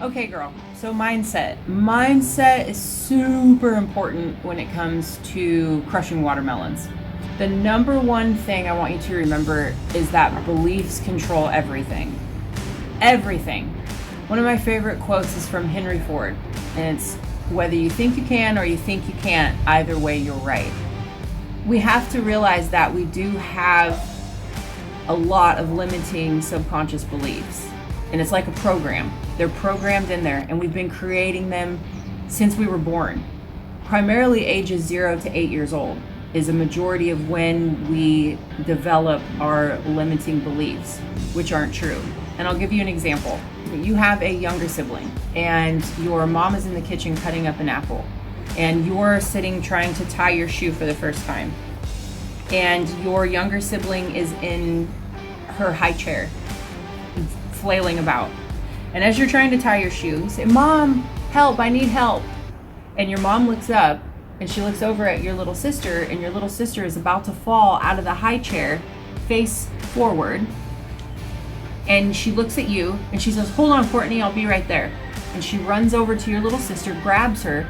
Okay, girl. So mindset. Mindset is super important when it comes to crushing watermelons. The number one thing I want you to remember is that beliefs control everything. Everything. One of my favorite quotes is from Henry Ford, and it's whether you think you can or you think you can't, either way, you're right. We have to realize that we do have a lot of limiting subconscious beliefs, and it's like a program. They're programmed in there, and we've been creating them since we were born. Primarily ages 0 to 8 years old is a majority of when we develop our limiting beliefs, which aren't true. And I'll give you an example. You have a younger sibling, and your mom is in the kitchen cutting up an apple, and you're sitting trying to tie your shoe for the first time. And your younger sibling is in her high chair, flailing about. And as you're trying to tie your shoe, you say, "Mom, help, I need help." And your mom looks up and she looks over at your little sister, and your little sister is about to fall out of the high chair, face forward. And she looks at you and she says, "Hold on, Courtney, I'll be right there." And she runs over to your little sister, grabs her,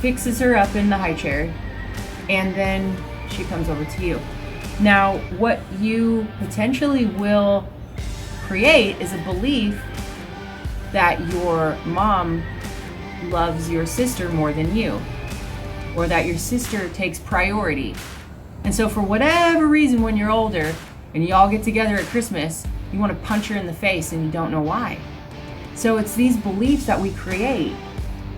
fixes her up in the high chair, and then she comes over to you. Now, what you potentially will create is a belief that your mom loves your sister more than you, or that your sister takes priority. And so for whatever reason, when you're older and y'all get together at Christmas, you want to punch her in the face and you don't know why. So it's these beliefs that we create,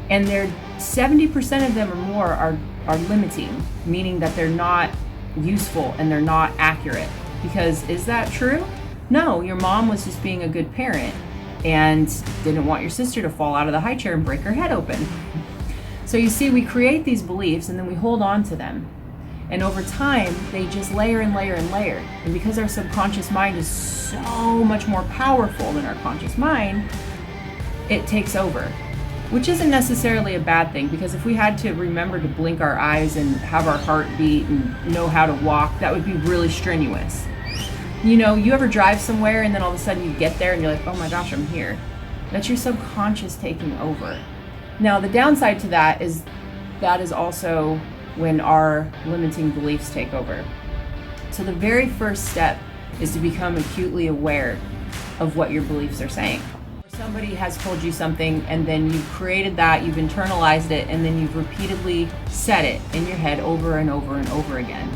and they're 70% of them or more are limiting, meaning that they're not useful and they're not accurate. Because is that true? No, your mom was just being a good parent and didn't want your sister to fall out of the high chair and break her head open. So you see, we create these beliefs and then we hold on to them. And over time, they just layer and layer and layer. And because our subconscious mind is so much more powerful than our conscious mind, it takes over. Which isn't necessarily a bad thing, because if we had to remember to blink our eyes and have our heart beat and know how to walk, that would be really strenuous. You know, you ever drive somewhere and then all of a sudden you get there and you're like, "Oh my gosh, I'm here." That's your subconscious taking over. Now, the downside to that is also when our limiting beliefs take over. So the very first step is to become acutely aware of what your beliefs are saying. Somebody has told you something, and then you've created that, you've internalized it, and then you've repeatedly said it in your head over and over and over again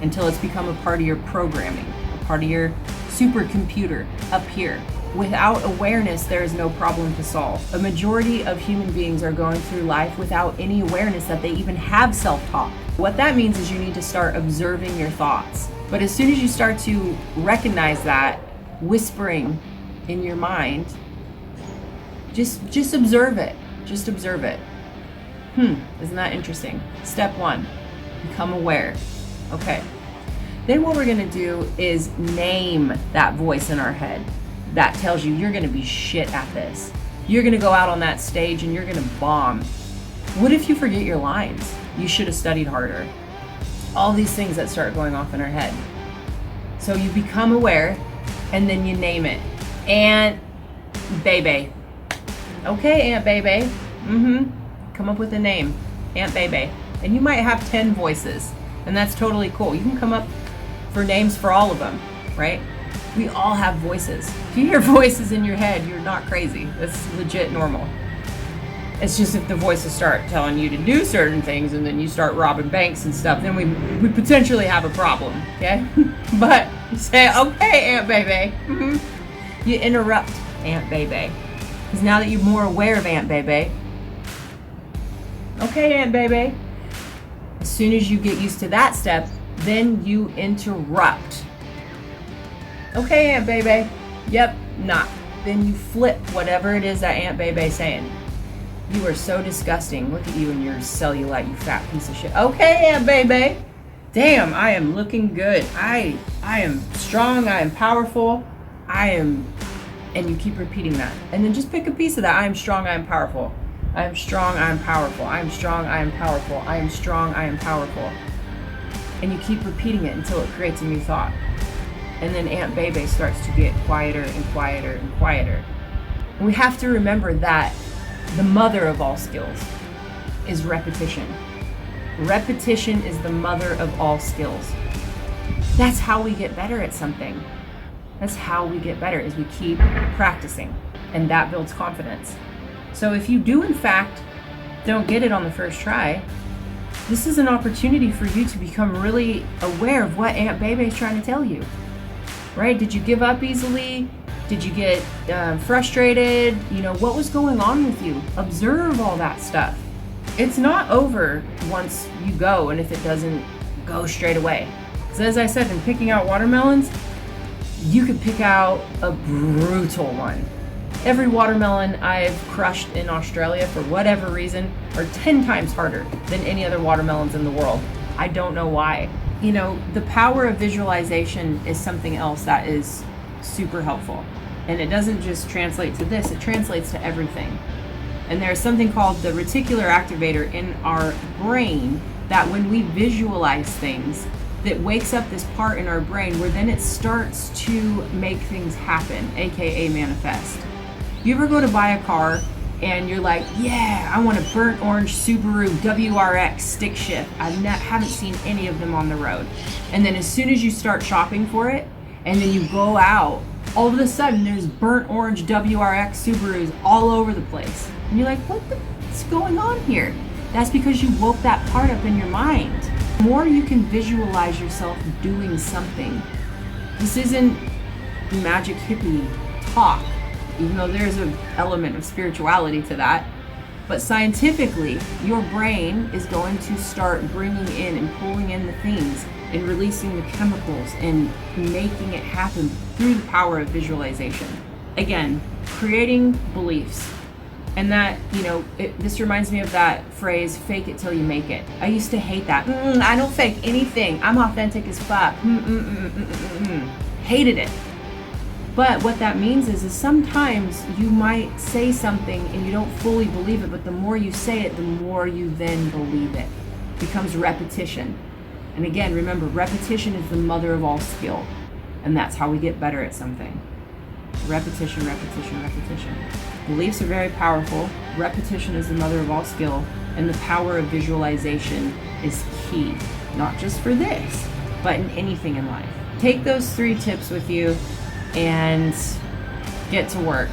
until it's become a part of your programming, a part of your supercomputer up here. Without awareness, there is no problem to solve. A majority of human beings are going through life without any awareness that they even have self-talk. What that means is you need to start observing your thoughts. But as soon as you start to recognize that whispering in your mind, just observe it. Just observe it. Isn't that interesting? Step 1, become aware. Okay. Then what we're going to do is name that voice in our head that tells you you're going to be shit at this. You're going to go out on that stage and you're going to bomb. What if you forget your lines? You should have studied harder. All these things that start going off in our head. So you become aware and then you name it. Aunt Bebe. Okay, Aunt Bebe. Come up with a name. Aunt Bebe. And you might have 10 voices, and that's totally cool. You can come up for names for all of them, right? We all have voices. If you hear voices in your head, you're not crazy. That's legit normal. It's just if the voices start telling you to do certain things and then you start robbing banks and stuff, then we potentially have a problem, okay? But you say, "Okay, Aunt Bebe." You interrupt Aunt Bebe. Because now that you're more aware of Aunt Bebe, "Okay, Aunt Bebe." As soon as you get used to that step, then you interrupt. "Okay, Aunt Bebe." "Yep, nah." Then you flip whatever it is that Aunt Bebe's saying. "You are so disgusting. Look at you and your cellulite, you fat piece of shit." "Okay, Aunt Bebe." "Damn, I am looking good. I am strong. I am powerful. I am..." And you keep repeating that. And then just pick a piece of that. "I am strong. I am powerful. I am strong. I am powerful. I am strong. I am powerful. I am strong. I am powerful." And you keep repeating it until it creates a new thought. And then Aunt Bebe starts to get quieter and quieter and quieter. We have to remember that the mother of all skills is repetition. Repetition is the mother of all skills. That's how we get better at something. That's how we get better, is we keep practicing, and that builds confidence. So if you do in fact don't get it on the first try, this is an opportunity for you to become really aware of what Aunt Bebe's trying to tell you, right? Did you give up easily? Did you get frustrated? What was going on with you? Observe all that stuff. It's not over once you go, and if it doesn't go straight away. Because as I said, in picking out watermelons, you could pick out a brutal one. Every watermelon I've crushed in Australia, for whatever reason, are 10 times harder than any other watermelons in the world. I don't know why. The power of visualization is something else that is super helpful. And it doesn't just translate to this, it translates to everything. And there's something called the reticular activator in our brain that when we visualize things, that wakes up this part in our brain where then it starts to make things happen, aka manifest. You ever go to buy a car and you're like, yeah, I want a burnt orange Subaru WRX stick shift. I haven't seen any of them on the road. And then as soon as you start shopping for it, and then you go out, all of a sudden there's burnt orange WRX Subarus all over the place. And you're like, what's going on here? That's because you woke that part up in your mind. The more you can visualize yourself doing something, this isn't magic hippie talk, even though there's an element of spirituality to that. But scientifically, your brain is going to start bringing in and pulling in the things and releasing the chemicals and making it happen through the power of visualization. Again, creating beliefs. And that, this reminds me of that phrase, fake it till you make it. I used to hate that. I don't fake anything. I'm authentic as fuck. Hated it. But what that means is sometimes you might say something and you don't fully believe it, but the more you say it, the more you then believe it. It becomes repetition. And again, remember, repetition is the mother of all skill. And that's how we get better at something. Repetition, repetition, repetition. Beliefs are very powerful. Repetition is the mother of all skill. And the power of visualization is key. Not just for this, but in anything in life. Take those 3 tips with you and get to work.